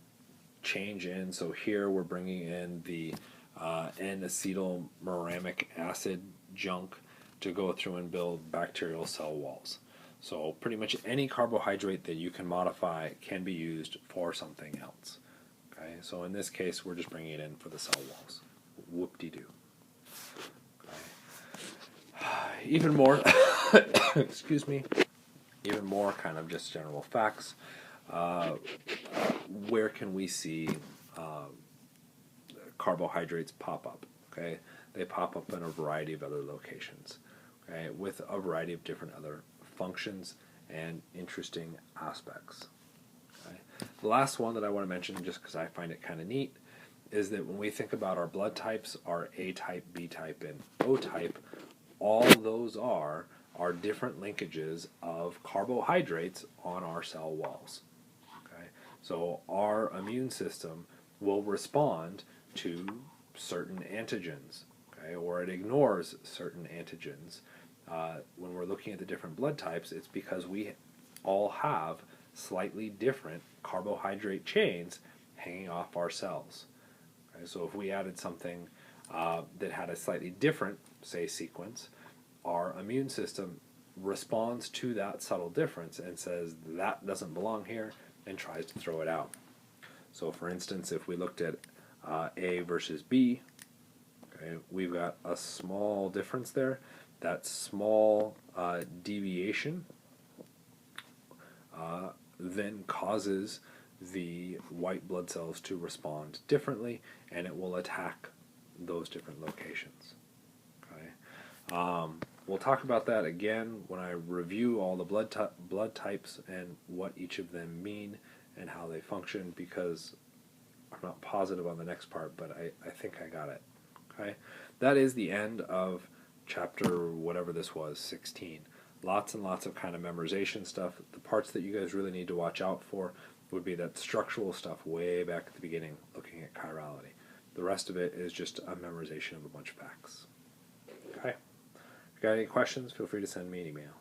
change in. So here we're bringing in the N-acetylmuramic acid junk to go through and build bacterial cell walls. So pretty much any carbohydrate that you can modify can be used for something else. Okay, so in this case, we're just bringing it in for the cell walls. Whoop-de-doo. Okay. Even more, excuse me, even more kind of just general facts. Where can we see carbohydrates pop up? Okay, they pop up in a variety of other locations, okay, with a variety of different other functions and interesting aspects. Okay. The last one that I want to mention, just because I find it kind of neat, is that when we think about our blood types, our A type, B type, and O type, all those are different linkages of carbohydrates on our cell walls. Okay, so our immune system will respond to certain antigens, okay, or it ignores certain antigens. When we're looking at the different blood types, it's because we all have slightly different carbohydrate chains hanging off our cells. Okay, so if we added something that had a slightly different, say, sequence, our immune system responds to that subtle difference and says that doesn't belong here and tries to throw it out. So for instance, if we looked at A versus B, okay, we've got a small difference there. That small deviation then causes the white blood cells to respond differently, and it will attack those different locations. Okay, we'll talk about that again when I review all the blood types and what each of them mean and how they function, because I'm not positive on the next part, but I think I got it. Okay, that is the end of chapter whatever this was, 16 lots and lots of kind of memorization stuff. The parts that you guys really need to watch out for would be that structural stuff way back at the beginning, looking at chirality. The rest of it is just a memorization of a bunch of facts. Okay. If you got any questions, feel free to send me an email.